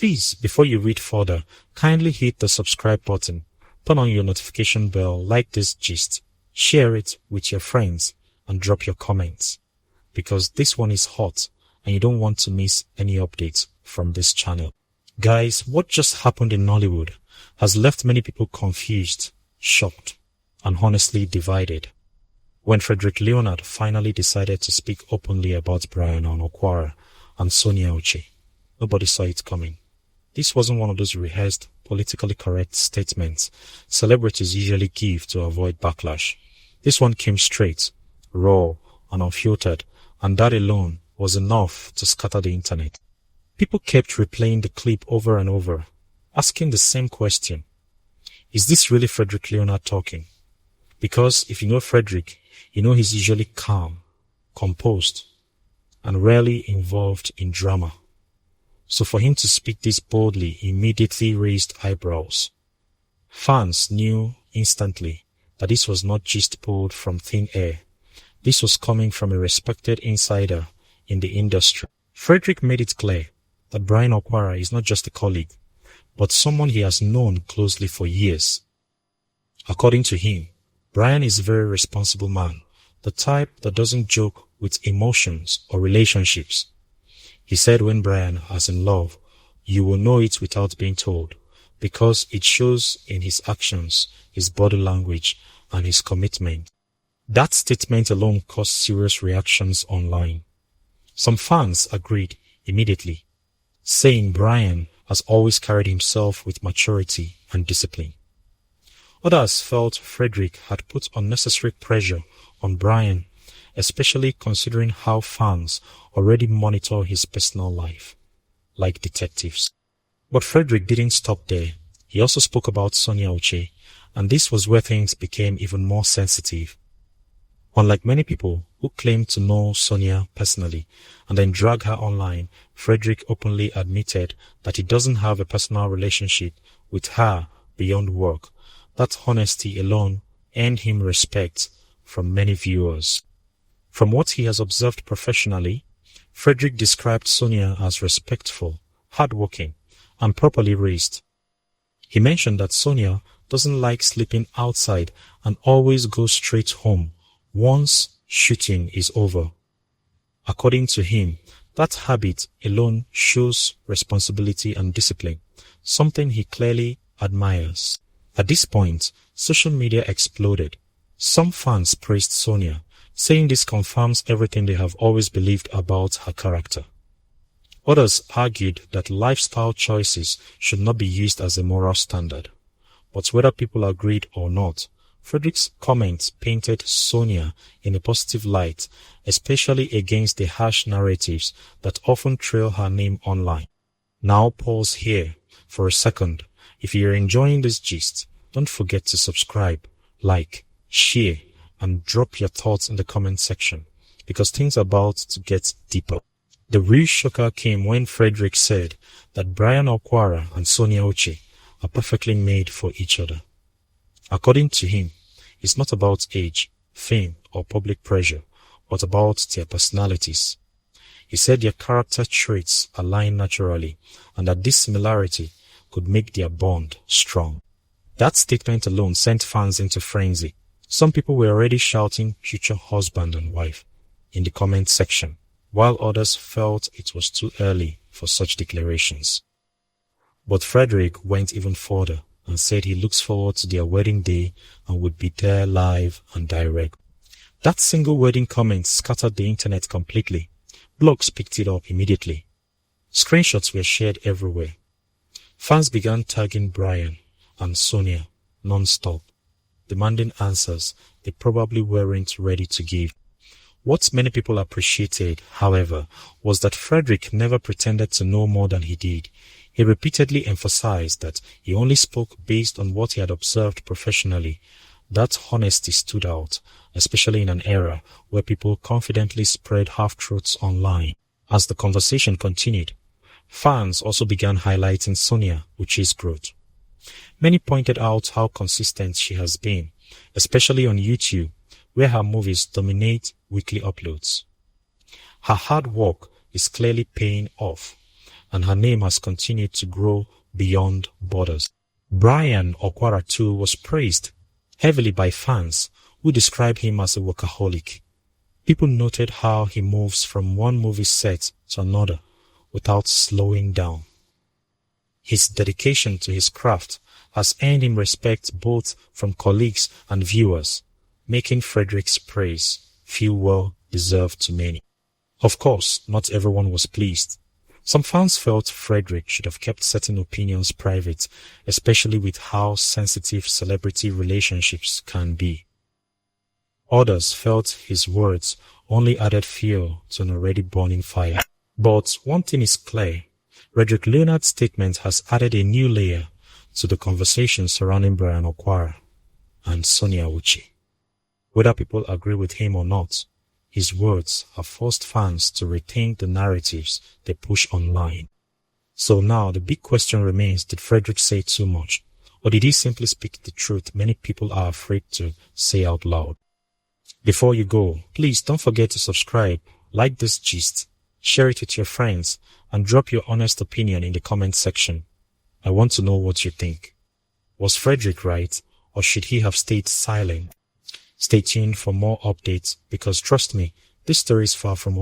Please, before you read further, kindly hit the subscribe button, turn on your notification bell, like this gist, share it with your friends, and drop your comments. Because this one is hot, and you don't want to miss any updates from this channel. Guys, what just happened in Nollywood has left many people confused, shocked, and honestly divided. When Frederick Leonard finally decided to speak openly about Bryan Okwara and Sonia Uche, nobody saw it coming. This wasn't one of those rehearsed, politically correct statements celebrities usually give to avoid backlash. This one came straight, raw, and unfiltered, and that alone was enough to scatter the internet. People kept replaying the clip over and over, asking the same question. Is this really Frederick Leonard talking? Because if you know Frederick, you know he's usually calm, composed, and rarely involved in drama. So for him to speak this boldly immediately raised eyebrows. Fans knew instantly that this was not just pulled from thin air. This was coming from a respected insider in the industry. Frederick made it clear that Bryan Okwara is not just a colleague, but someone he has known closely for years. According to him, Bryan is a very responsible man, the type that doesn't joke with emotions or relationships. He said when Bryan is in love, you will know it without being told, because it shows in his actions, his body language, and his commitment. That statement alone caused serious reactions online. Some fans agreed immediately, saying Bryan has always carried himself with maturity and discipline. Others felt Frederick had put unnecessary pressure on Bryan, especially considering how fans already monitor his personal life, like detectives. But Frederick didn't stop there. He also spoke about Sonia Uche, and this was where things became even more sensitive. Unlike many people who claim to know Sonia personally and then drag her online, Frederick openly admitted that he doesn't have a personal relationship with her beyond work. That honesty alone earned him respect from many viewers. From what he has observed professionally, Frederick described Sonia as respectful, hardworking, and properly raised. He mentioned that Sonia doesn't like sleeping outside and always goes straight home once shooting is over. According to him, that habit alone shows responsibility and discipline, something he clearly admires. At this point, social media exploded. Some fans praised Sonia, saying this confirms everything they have always believed about her character. Others argued that lifestyle choices should not be used as a moral standard. But whether people agreed or not, Frederick's comments painted Sonia in a positive light, especially against the harsh narratives that often trail her name online. Now pause here for a second. If you're enjoying this gist, don't forget to subscribe, like, share, and drop your thoughts in the comment section, because things are about to get deeper. The real shocker came when Frederick said that Bryan Okwara and Sonia Uche are perfectly made for each other. According to him, it's not about age, fame, or public pressure, but about their personalities. He said their character traits align naturally, and that this similarity could make their bond strong. That statement alone sent fans into frenzy. Some people were already shouting future husband and wife in the comment section, while others felt it was too early for such declarations. But Frederick went even further and said he looks forward to their wedding day and would be there live and direct. That single wedding comment scattered the internet completely. Blogs picked it up immediately. Screenshots were shared everywhere. Fans began tagging Bryan and Sonia nonstop, demanding answers they probably weren't ready to give. What many people appreciated, however, was that Frederick never pretended to know more than he did. He repeatedly emphasized that he only spoke based on what he had observed professionally. That honesty stood out, especially in an era where people confidently spread half-truths online. As the conversation continued, fans also began highlighting Sonia Uche's growth. Many pointed out how consistent she has been, especially on YouTube, where her movies dominate weekly uploads. Her hard work is clearly paying off, and her name has continued to grow beyond borders. Bryan Okwara too was praised heavily by fans who describe him as a workaholic. People noted how he moves from one movie set to another without slowing down. His dedication to his craft has earned him respect both from colleagues and viewers, making Frederick's praise feel well deserved to many. Of course, not everyone was pleased. Some fans felt Frederick should have kept certain opinions private, especially with how sensitive celebrity relationships can be. Others felt his words only added fuel to an already burning fire. But one thing is clear, Frederick Leonard's statement has added a new layer to the conversation surrounding Bryan Okwara and Sonia Uche. Whether people agree with him or not, his words have forced fans to rethink the narratives they push online. So now the big question remains, did Frederick say too much? Or did he simply speak the truth many people are afraid to say out loud? Before you go, please don't forget to subscribe, like this gist, share it with your friends, and drop your honest opinion in the comment section. I want to know what you think. Was Frederick right, or should he have stayed silent? Stay tuned for more updates, because trust me, this story is far from over.